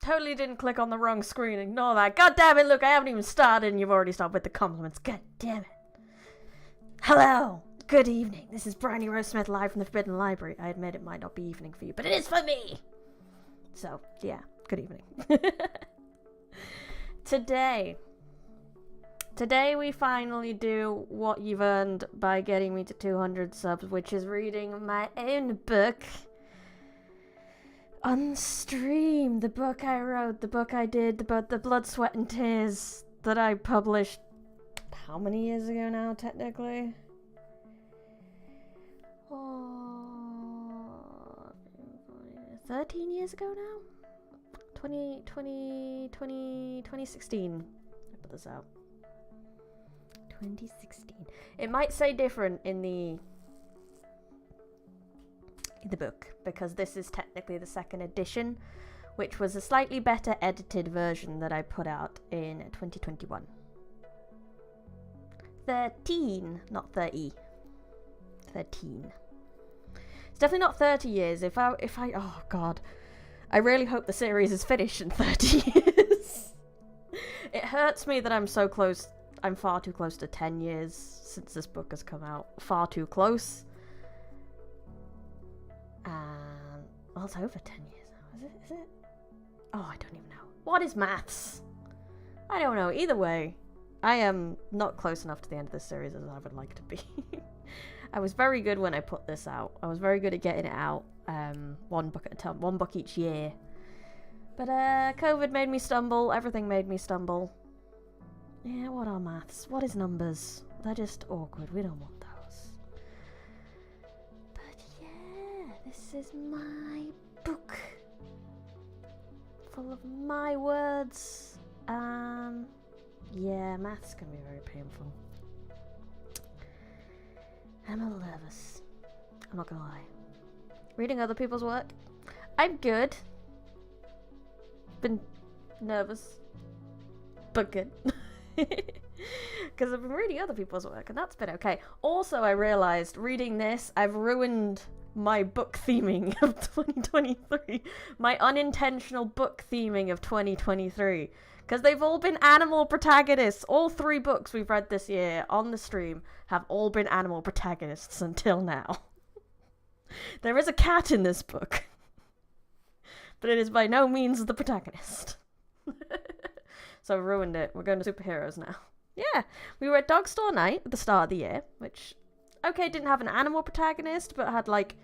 Totally didn't click on the wrong screen. Ignore that. God damn it, look, I haven't even started and you've already started with the compliments. God damn it. Hello. Good evening. This is Bryony Rose Smith live from the Forbidden Library. I admit it might not be evening for you, but it is for me. So, yeah. Good evening. Today we finally do what you've earned by getting me to 200 subs, which is reading my own book on stream. The book I wrote, the book I did, about the blood, sweat, and tears that I published how many years ago now, technically? 13 years ago now? 2016. I put this out. 2016. It might say different in the book, because this is technically the second edition, which was a slightly better edited version that I put out in 2021. 13, not 30. 13. It's definitely not 30 years. If I, oh god. I really hope the series is finished in 30 years. It hurts me that I'm so close. I'm far too close to 10 years since this book has come out. Far too close. And well, it's over 10 years now. Is it? Oh, I don't even know. What is maths? I don't know. Either way, I am not close enough to the end of this series as I would like to be. I was very good when I put this out. I was very good at getting it out. One book at a time, one book each year. But COVID made me stumble. Everything made me stumble. Yeah, what are maths? What is numbers? They're just awkward. We don't want those. But yeah, this is my book. Full of my words. Yeah, maths can be very painful. I'm a little nervous. I'm not gonna lie. Reading other people's work? I'm good. Been nervous. But good. Because I've been reading other people's work, and that's been okay. Also, I realised, reading this, I've ruined my book theming of 2023. My unintentional book theming of 2023. Because they've all been animal protagonists. All 3 books we've read this year on the stream have all been animal protagonists until now. There is a cat in this book. But it is by no means the protagonist. So I ruined it. We're going to superheroes now. Yeah, we were at Dog Store Night at the start of the year, which, okay, didn't have an animal protagonist, but had like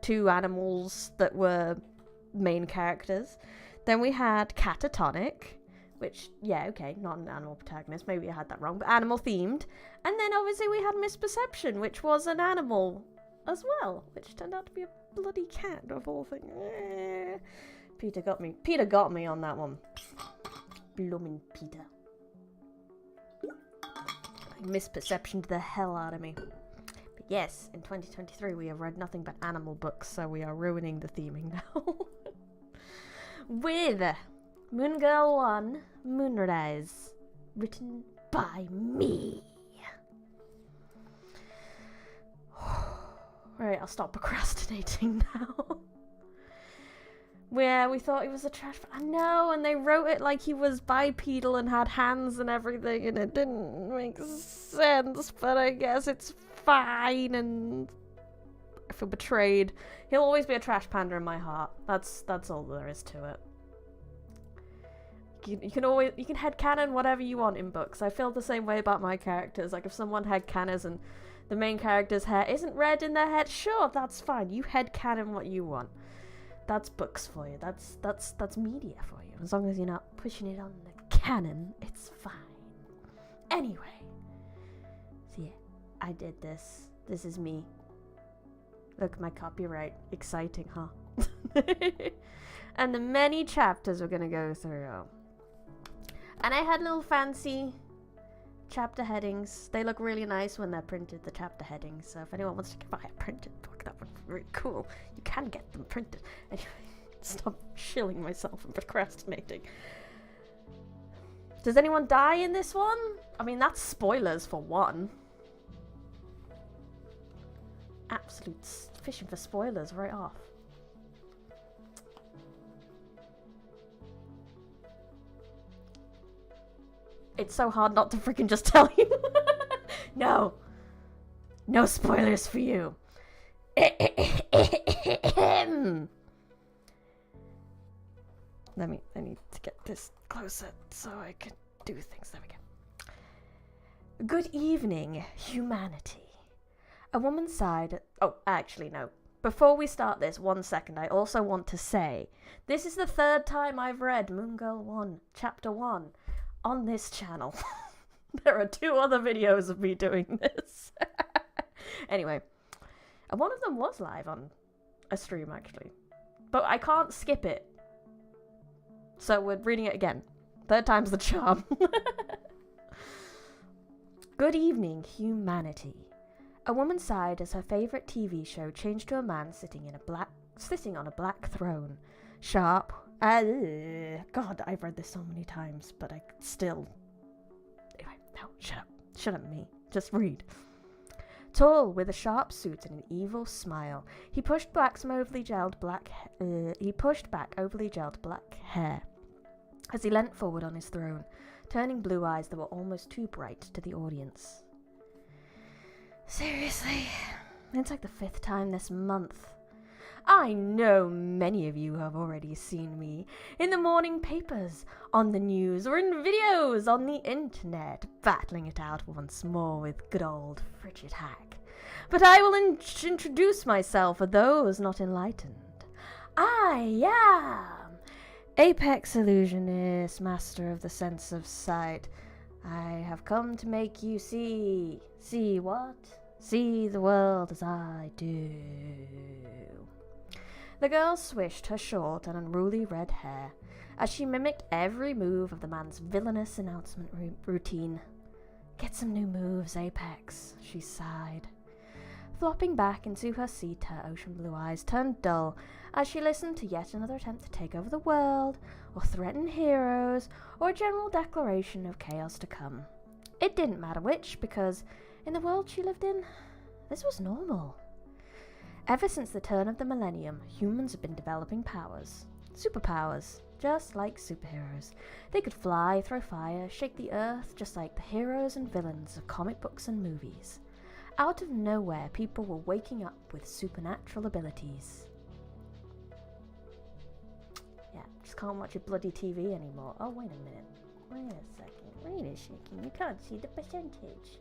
2 animals that were main characters. Then we had Catatonic, which, yeah, okay, not an animal protagonist. Maybe I had that wrong, but animal themed. And then obviously we had Misperception, which was an animal as well, which turned out to be a bloody cat of all things. Peter got me. Peter got me on that one. Bloomin' Peter. Misperceptioned the hell out of me. But yes, in 2023 we have read nothing but animal books, so we are ruining the theming now. With Moon Girl 1, Moonrise, written by me. Right, I'll stop procrastinating now. Yeah, we thought he was a trash. I know, and they wrote it like he was bipedal and had hands and everything, and it didn't make sense, but I guess it's fine, and I feel betrayed. He'll always be a trash panda in my heart. That's all there is to it. You can headcanon whatever you want in books. I feel the same way about my characters. Like, if someone headcanons and the main character's hair isn't red in their head, sure, that's fine. You headcanon what you want. That's books for you. That's media for you. As long as you're not pushing it on the canon, it's fine. Anyway. So yeah, I did this. This is me. Look, my copyright. Exciting, huh? And the many chapters we're gonna go through. And I had little fancy chapter headings. They look really nice when they're printed, the chapter headings. So if anyone wants to buy a printed book, that would be really cool. You can get them printed. Anyway, stop shilling myself and procrastinating. Does anyone die in this one? I mean, that's spoilers for one. Absolute fishing for spoilers right off. It's so hard not to freaking just tell you. No. No spoilers for you. I need to get this closer so I can do things. There we go. Good evening, humanity. A woman sighed. Oh, actually, no. Before we start this, 1 second, I also want to say, this is the 3rd time I've read Moon Girl 1, Chapter 1, on this channel. There are 2 other videos of me doing this. Anyway, and one of them was live on a stream, actually. But I can't skip it. So we're reading it again. 3rd time's the charm. Good evening, humanity. A woman sighed as her favourite TV show changed to a man sitting on a black throne. Sharp. God, I've read this so many times, but I still... Anyway, no, shut up. Shut up, me. Just read. Tall, with a sharp suit and an evil smile, he pushed back overly gelled black hair as he leant forward on his throne, turning blue eyes that were almost too bright to the audience. Seriously, it's like the 5th time this month. I know many of you have already seen me in the morning papers, on the news, or in videos on the internet, battling it out once more with good old Frigid Hack. But I will introduce myself for those not enlightened. I am Apex Illusionist, master of the sense of sight. I have come to make you see. See what? See the world as I do. The girl swished her short and unruly red hair as she mimicked every move of the man's villainous announcement routine. Get some new moves, Apex, she sighed. Flopping back into her seat, her ocean blue eyes turned dull as she listened to yet another attempt to take over the world, or threaten heroes, or a general declaration of chaos to come. It didn't matter which, because in the world she lived in, this was normal. Ever since the turn of the millennium, humans have been developing powers. Superpowers, just like superheroes. They could fly, throw fire, shake the earth, just like the heroes and villains of comic books and movies. Out of nowhere, people were waking up with supernatural abilities. Yeah, just can't watch your bloody TV anymore. Oh, wait a minute. Wait a second. You can't see the percentage.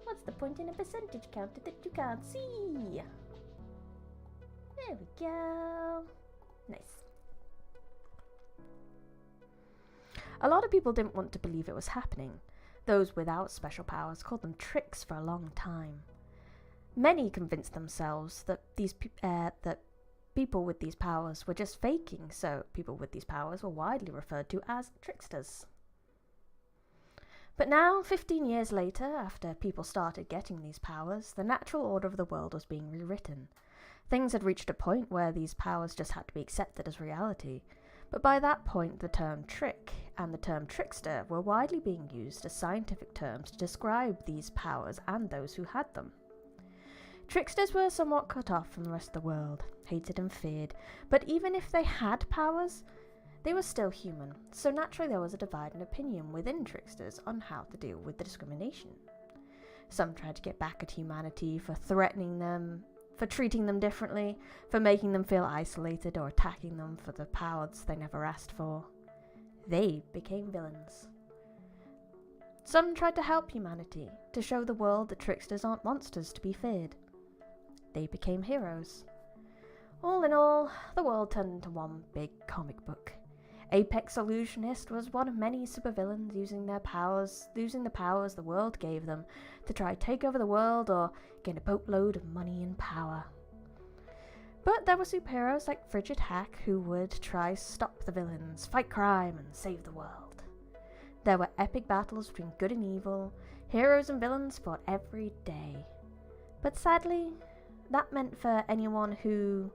What's the point in a percentage counter that you can't see? There we go. Nice. A lot of people didn't want to believe it was happening. Those without special powers called them tricks for a long time. Many convinced themselves that that people with these powers were just faking, so people with these powers were widely referred to as tricksters. But now, 15 years later, after people started getting these powers, the natural order of the world was being rewritten. Things had reached a point where these powers just had to be accepted as reality. But by that point, the term trick and the term trickster were widely being used as scientific terms to describe these powers and those who had them. Tricksters were somewhat cut off from the rest of the world, hated and feared, but even if they had powers, they were still human, so naturally there was a divided opinion within tricksters on how to deal with the discrimination. Some tried to get back at humanity for threatening them, for treating them differently, for making them feel isolated or attacking them for the powers they never asked for. They became villains. Some tried to help humanity, to show the world that tricksters aren't monsters to be feared. They became heroes. All in all, the world turned into one big comic book. Apex Illusionist was one of many supervillains using the powers the world gave them to try to take over the world or gain a boatload of money and power. But there were superheroes like Frigid Hack who would try to stop the villains, fight crime, and save the world. There were epic battles between good and evil. Heroes and villains fought every day. But sadly, that meant for anyone who